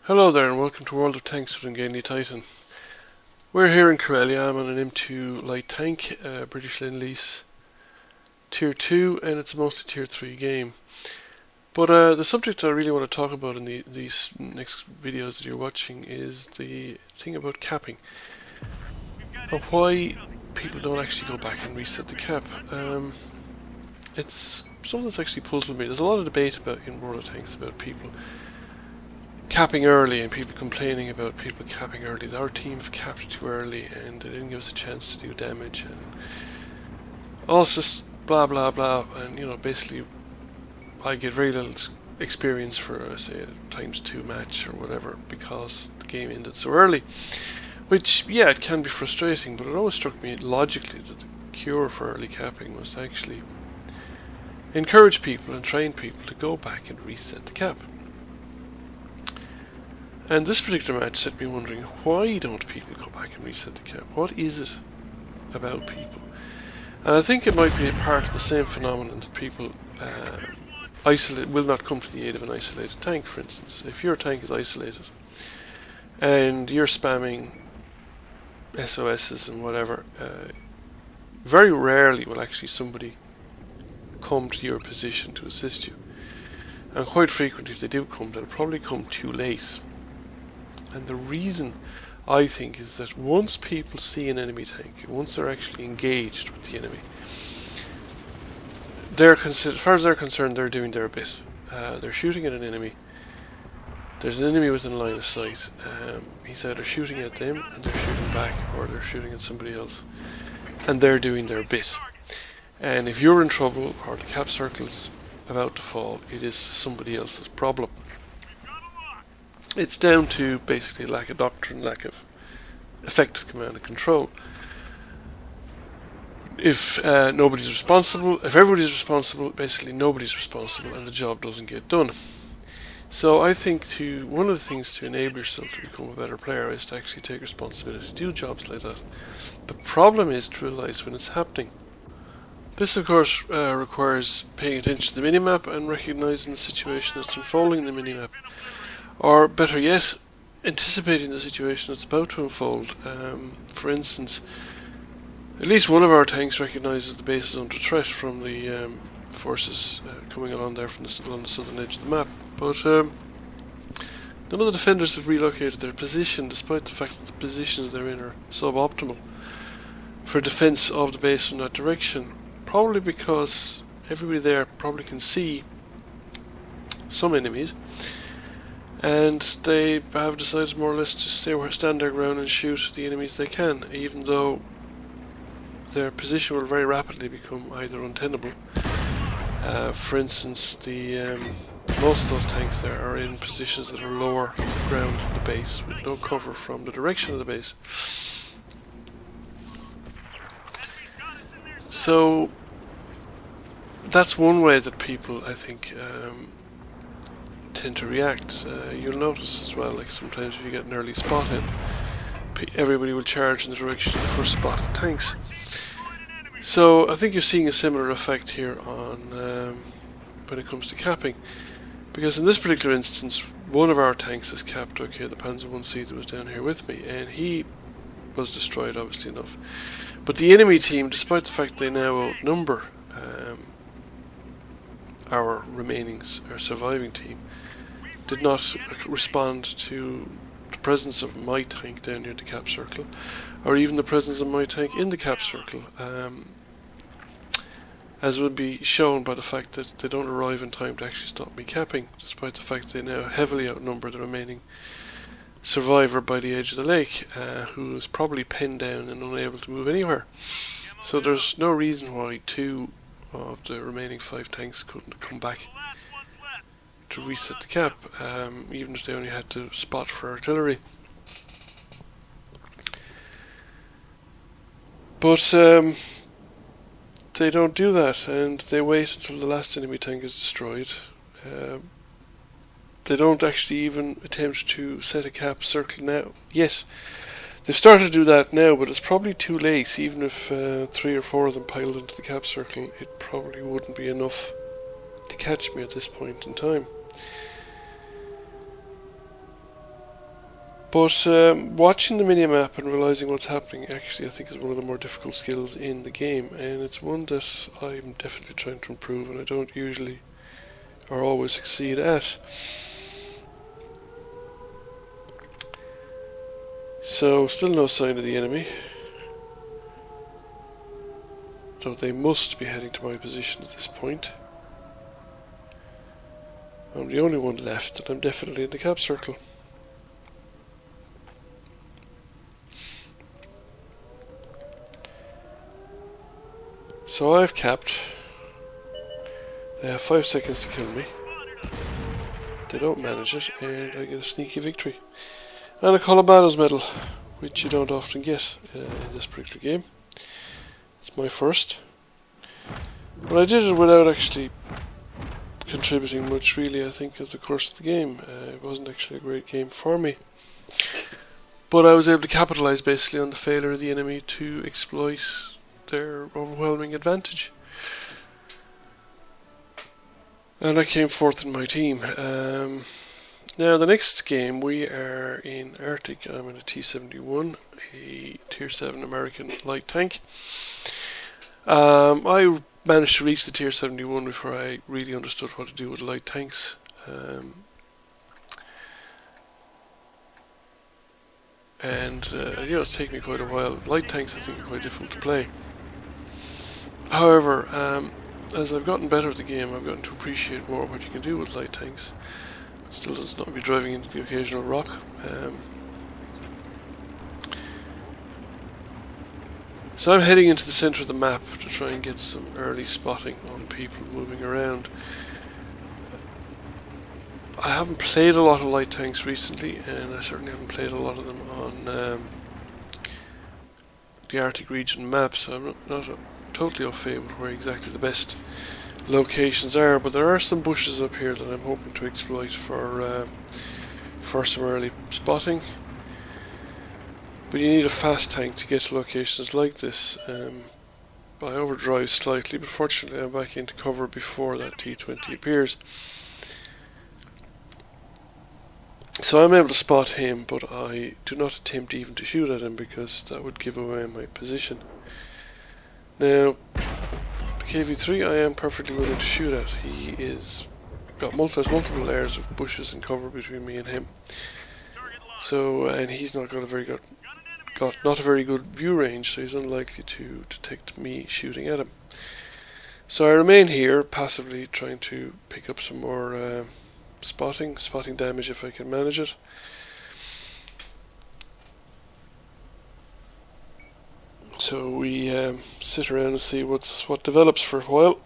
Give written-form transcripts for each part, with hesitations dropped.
Hello there and welcome to World of Tanks with Ungainly Titan. We're here in Corellia. I'm on an M2 light tank, British Lend-Lease Tier 2, and it's mostly Tier 3 game. But the subject I really want to talk about in these next videos that you're watching is the thing about capping. And why people don't actually go back and reset the cap. It's something that's actually puzzled me. There's a lot of debate about in World of Tanks about people capping early and people complaining about people capping early. Our team capped too early and they didn't give us a chance to do damage and all this blah blah blah, and you know, basically I get very little experience for say a ×2 match or whatever because the game ended so early, which yeah, it can be frustrating, but it always struck me logically that the cure for early capping was to actually encourage people and train people to go back and reset the cap. And this particular match set me wondering, why don't people go back and reset the cap? What is it about people? And I think it might be a part of the same phenomenon that people will not come to the aid of an isolated tank, for instance. If your tank is isolated and you're spamming SOSs and whatever, very rarely will actually somebody come to your position to assist you. And quite frequently, if they do come, they'll probably come too late. And the reason, I think, is that once people see an enemy tank, once they're actually engaged with the enemy, as far as they're concerned, they're doing their bit. They're shooting at an enemy. There's an enemy within line of sight. He's either shooting at them and they're shooting back, or they're shooting at somebody else, and they're doing their bit. And if you're in trouble or the cap circle's about to fall, it is somebody else's problem. It's down to basically lack of doctrine, lack of effective command and control. If nobody's responsible, if everybody's responsible, basically nobody's responsible and the job doesn't get done. So I think one of the things to enable yourself to become a better player is to actually take responsibility to do jobs like that. The problem is to realise when it's happening. This of course requires paying attention to the minimap and recognising the situation that's unfolding in the minimap. Or better yet, anticipating the situation that's about to unfold. For instance, at least one of our tanks recognises the base is under threat from the forces coming along there along the southern edge of the map. But none of the defenders have relocated their position, despite the fact that the positions they're in are suboptimal for defence of the base from that direction. Probably because everybody there probably can see some enemies, and they have decided more or less to stand their ground and shoot the enemies they can, even though their position will very rapidly become either untenable. For instance, most of those tanks there are in positions that are lower ground in the base, with no cover from the direction of the base. So that's one way that people, I think, tend to react. You'll notice as well, like sometimes if you get an early spot in, everybody will charge in the direction of the first spot of tanks. So I think you're seeing a similar effect here on when it comes to capping, because in this particular instance, one of our tanks is capped. Okay, the Panzer 1C that was down here with me, and he was destroyed, obviously enough. But the enemy team, despite the fact they now outnumber our surviving team, did not respond to the presence of my tank down near the cap circle, or even the presence of my tank in the cap circle, as would be shown by the fact that they don't arrive in time to actually stop me capping, despite the fact they now heavily outnumber the remaining survivor by the edge of the lake, who is probably pinned down and unable to move anywhere. So there's no reason why 2 of the remaining 5 tanks couldn't come back to reset the cap, even if they only had to spot for artillery. But they don't do that, and they wait until the last enemy tank is destroyed. They don't actually even attempt to set a cap circle now. Yes, they've started to do that now, but it's probably too late. Even if 3 or 4 of them piled into the cap circle, it probably wouldn't be enough to catch me at this point in time. But watching the minimap and realising what's happening actually I think is one of the more difficult skills in the game, and it's one that I'm definitely trying to improve, and I don't usually or always succeed at. So still no sign of the enemy, though they must be heading to my position at this point. I'm the only one left, and I'm definitely in the cap circle. So I've capped. They have 5 seconds to kill me. They don't manage it, and I get a sneaky victory. And a Colobado's medal, which you don't often get in this particular game. It's my first. But I did it without actually contributing much, really, I think, of the course of the game. It wasn't actually a great game for me. But I was able to capitalise basically on the failure of the enemy to exploit their overwhelming advantage. And I came fourth in my team. Now the next game we are in Arctic. I'm in a T-71, a Tier 7 American light tank. I managed to reach the Tier 71 before I really understood what to do with light tanks. It's taken me quite a while. Light tanks I think are quite difficult to play. However, as I've gotten better at the game, I've gotten to appreciate more what you can do with light tanks. Still does not be driving into the occasional rock. So I'm heading into the centre of the map to try and get some early spotting on people moving around. I haven't played a lot of light tanks recently, and I certainly haven't played a lot of them on the Arctic region map, so I'm not totally au fait with where exactly the best locations are, but there are some bushes up here that I'm hoping to exploit for some early spotting. But you need a fast tank to get to locations like this. I overdrive slightly, but fortunately I'm back into cover before that T-20 appears. So I'm able to spot him, but I do not attempt even to shoot at him because that would give away my position. Now, the KV-3 I am perfectly willing to shoot at. He is got multiple layers of bushes and cover between me and him. So, and he's not got a very good view range, so he's unlikely to detect me shooting at him. So I remain here, passively trying to pick up some more spotting damage if I can manage it. So we sit around and see what develops for a while.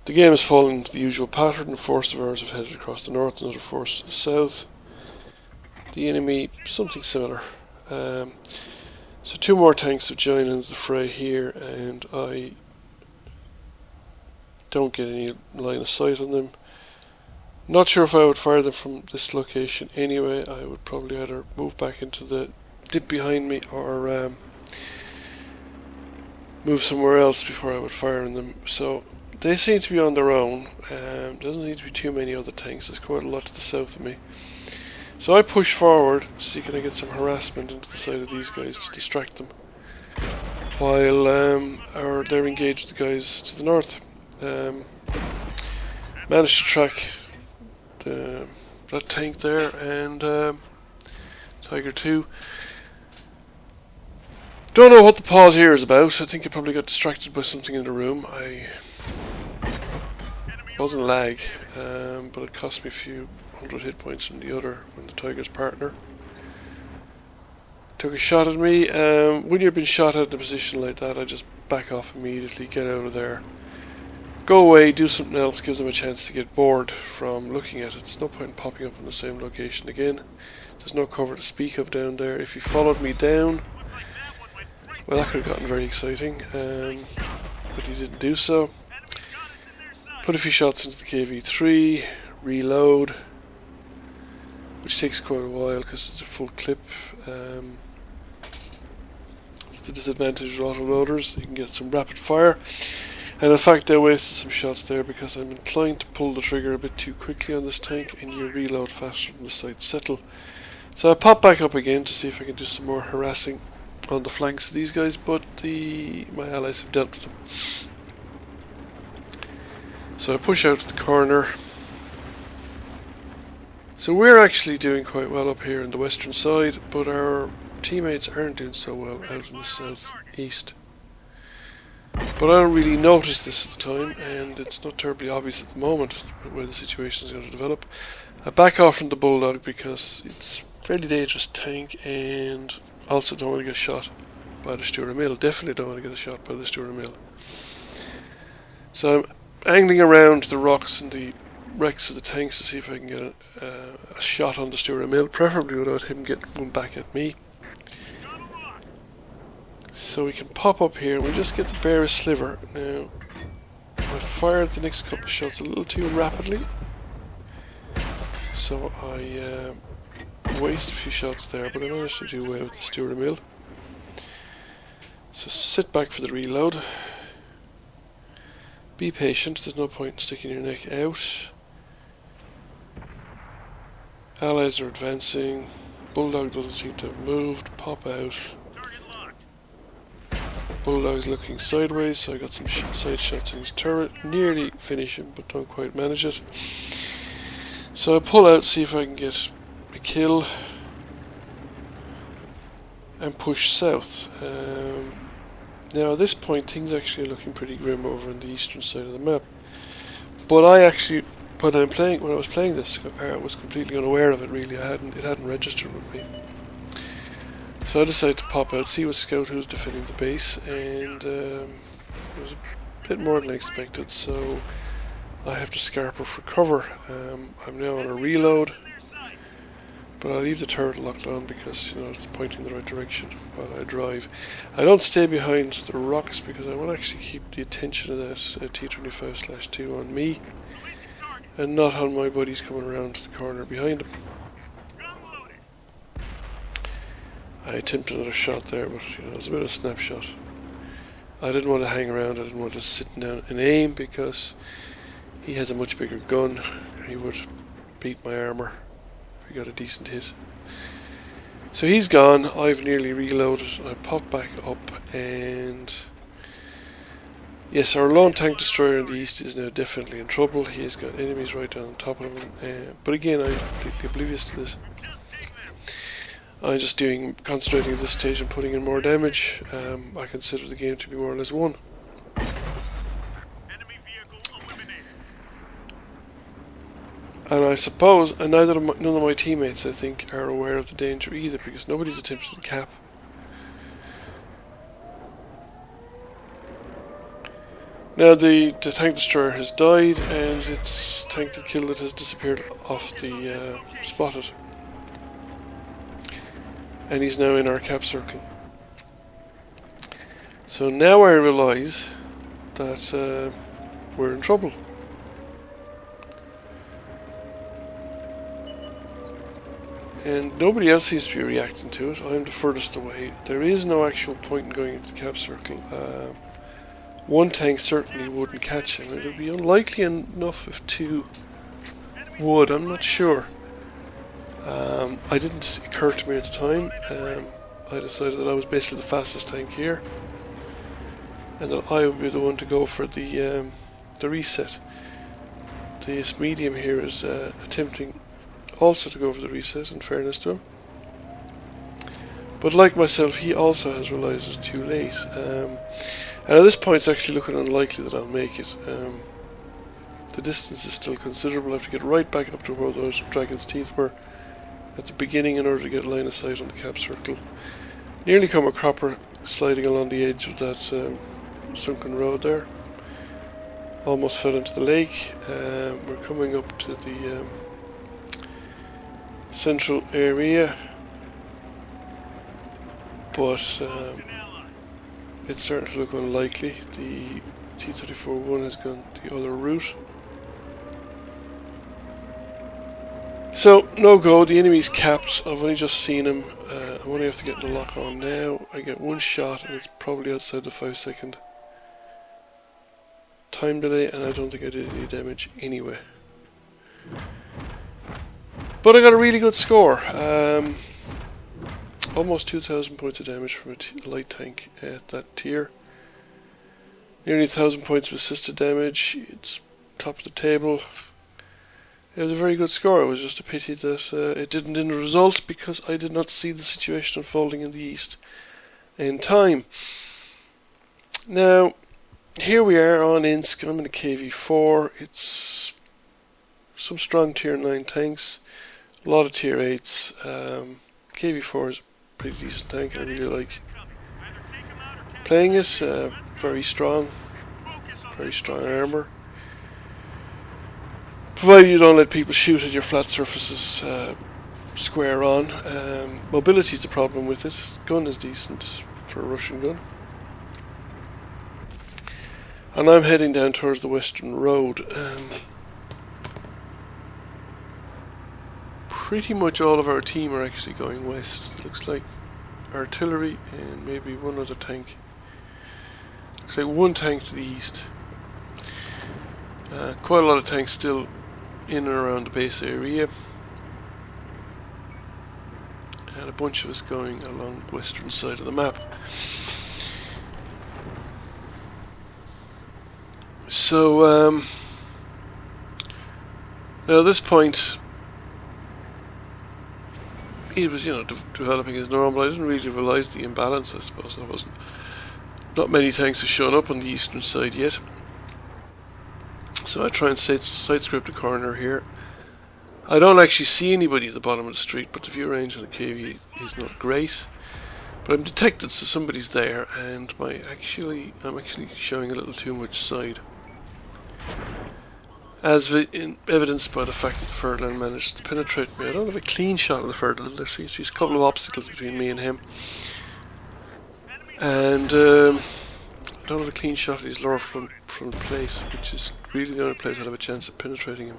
The game has fallen into the usual pattern. A force of ours have headed across the north, another force to the south. The enemy, something similar. So 2 more tanks have joined into the fray here, and I don't get any line of sight on them. Not sure if I would fire them from this location anyway. I would probably either move back into the dip behind me or move somewhere else before I would fire on them. So they seem to be on their own. Doesn't seem to be too many other tanks. There's quite a lot to the south of me. So I push forward to see can I get some harassment into the side of these guys to distract them, while they're engaged with the guys to the north. Managed to track that tank there and Tiger 2. Don't know what the pause here is about. I think I probably got distracted by something in the room. It wasn't lag, but it cost me a few 100 hit points from the other, from the Tiger's partner. Took a shot at me. When you've been shot at in a position like that, I just back off immediately, get out of there. go away, do something else, gives them a chance to get bored from looking at it. There's no point in popping up in the same location again. There's no cover to speak of down there. If he followed me down, well, that could have gotten very exciting, but he didn't do so. Put a few shots into the KV-3, reload, which takes quite a while because it's a full clip. It's the disadvantage of autoloaders. You can get some rapid fire. And in fact I wasted some shots there because I'm inclined to pull the trigger a bit too quickly on this tank and you reload faster than the sights settle. So I pop back up again to see if I can do some more harassing on the flanks of these guys, but my allies have dealt with them. So I push out to the corner. So we're actually doing quite well up here in the western side, but our teammates aren't doing so well out in the southeast. But I don't really notice this at the time, and it's not terribly obvious at the moment where the situation is going to develop. I back off from the Bulldog because it's a fairly dangerous tank, and also don't want to get shot by the Stuart Mill. Definitely don't want to get shot by the Stuart Mill. So I'm angling around the rocks and the wrecks of the tanks to see if I can get a shot on the Stuart Mill, preferably without him getting one back at me. So we can pop up here and we just get the barest sliver. Now, I fired the next couple of shots a little too rapidly, so I waste a few shots there, but I managed to do away with the Stuart Mill. So sit back for the reload. Be patient, there's no point in sticking your neck out. Allies are advancing. Bulldog doesn't seem to have moved. Pop out. Bulldog's looking sideways, so I got some side shots in his turret. Nearly finish him, but don't quite manage it. So I pull out, see if I can get a kill, and push south. Now at this point things actually are looking pretty grim over on the eastern side of the map. But I actually, when I was playing this, I was completely unaware of it really. It hadn't registered with me. So I decided to pop out, see what scout who was defending the base, and it was a bit more than I expected, so I have to scarper for cover. I'm now on a reload, but I'll leave the turret locked on because it's pointing the right direction while I drive. I don't stay behind the rocks because I want to actually keep the attention of that T-25/2 on me and not on my buddies coming around the corner behind him. I attempted another shot there, but it was a bit of a snapshot. I didn't want to hang around, I didn't want to sit down and aim because he has a much bigger gun. He would beat my armour if he got a decent hit. So he's gone, I've nearly reloaded, I pop back up, and yes, our lone tank destroyer in the east is now definitely in trouble. He has got enemies right down on top of him, but again I'm completely oblivious to this. I'm just concentrating at this stage and putting in more damage. I consider the game to be more or less won. And I suppose, and none of my teammates, I think, are aware of the danger either, because nobody's attempted to cap. Now the tank destroyer has died, and its tank that killed it has disappeared off the spotted. And he's now in our cap circle. So now I realise that we're in trouble. And nobody else seems to be reacting to it. I'm the furthest away. There is no actual point in going into the cap circle. One tank certainly wouldn't catch him. It would be unlikely enough if two would. I'm not sure. It didn't occur to me at the time. I decided that I was basically the fastest tank here, and that I would be the one to go for the reset. This medium here is attempting also to go for the reset, in fairness to him. But like myself, he also has realised it's too late. And at this point it's actually looking unlikely that I'll make it. The distance is still considerable. I have to get right back up to where those dragon's teeth were at the beginning in order to get line of sight on the cap circle. Nearly come a cropper sliding along the edge of that sunken road there. Almost fell into the lake. We're coming up to the central area, but it's starting to look unlikely. The T-34-1 has gone the other route. So, no go, the enemy's capped. I've only just seen him. I only have to get the lock on now. I get one shot and it's probably outside the 5-second time delay, and I don't think I did any damage anyway. But I got a really good score. Almost 2,000 points of damage from a light tank at that tier. Nearly 1,000 points of assisted damage. It's top of the table. It was a very good score. It was just a pity that it didn't in the result, because I did not see the situation unfolding in the east in time. Now, here we are on Insk. I'm in a KV-4. It's some strong tier 9 tanks, a lot of tier 8s. KV-4 is a pretty decent tank. I really like playing it. Very strong armor. Provided you don't let people shoot at your flat surfaces square on. Mobility is a problem with it. Gun is decent for a Russian gun. And I'm heading down towards the Western Road. Pretty much all of our team are actually going west. It looks like artillery and maybe one other tank. Looks like one tank to the east. Quite a lot of tanks still in and around the base area, and a bunch of us going along the western side of the map. So now at this point he was, developing as normal. I didn't really realise the imbalance, I suppose. Not many tanks have shown up on the eastern side yet. So I try and side script a corner here. I don't actually see anybody at the bottom of the street, but the view range on the KV is not great. But I'm detected, so somebody's there, and I'm actually showing a little too much side, as evidenced by the fact that the Ferdinand managed to penetrate me. I don't have a clean shot of the Ferdinand. There seems to be a couple of obstacles between me and him, and I don't have a clean shot of his lower front plate, which is really the only place I'd have a chance of penetrating him,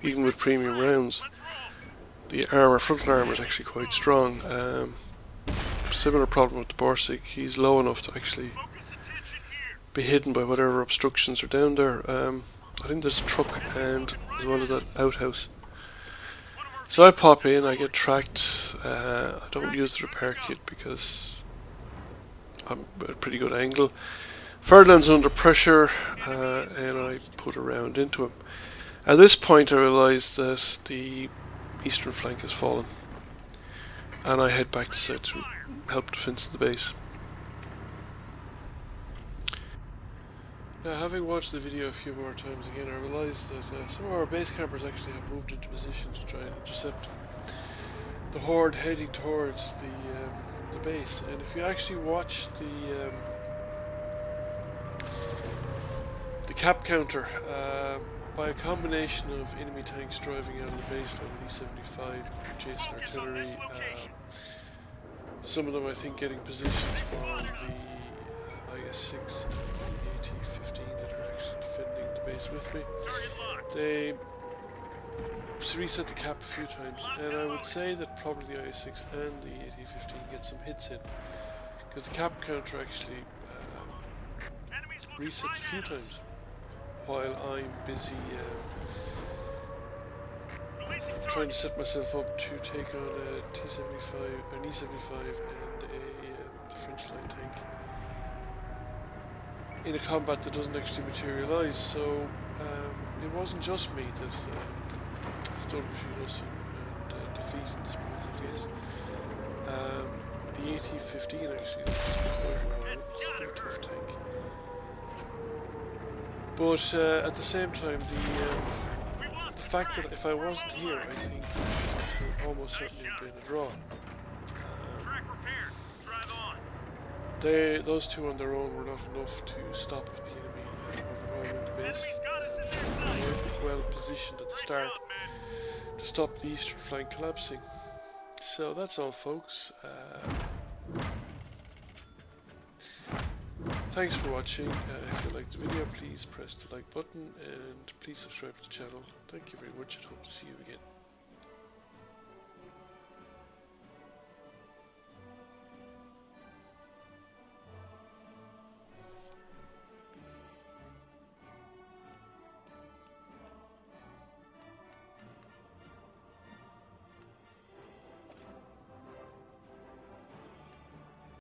even with premium rounds. The frontal armour is actually quite strong. Similar problem with the Borsig. He's low enough to actually be hidden by whatever obstructions are down there. I think there's a truck and as well as that outhouse. So I pop in, I get tracked. I don't use the repair kit because I'm at a pretty good angle. Ferdinand's under pressure, and I put a round into him. At this point I realise that the eastern flank has fallen, and I head back to south to help defence the base. Now, having watched the video a few more times again, I realised that some of our base campers actually have moved into position to try and intercept the horde heading towards the base. And if you actually watch the cap counter, by a combination of enemy tanks driving out of the base like an E-75, chasing artillery, some of them I think getting positions on the IS-6 and the AT-15 that are actually defending the base with me. They reset the cap a few times, and I would say that probably the IS-6 and the AT-15 get some hits in, because the cap counter actually resets a few times while I'm busy trying to set myself up to take on a T-75, an E-75 and a French line tank in a combat that doesn't actually materialise. So it wasn't just me that stood between us and defeat at this point, I guess. The AT-15 actually is quite a tough tank. But at the same time, the fact that if I wasn't here, I think it would almost certainly have been a draw. Those two on their own were not enough to stop the enemy overwhelming the base. We're well positioned at the start to stop the eastern flank collapsing. So that's all, folks. Thanks for watching. If you liked the video, please press the like button and please subscribe to the channel. Thank you very much and hope to see you again.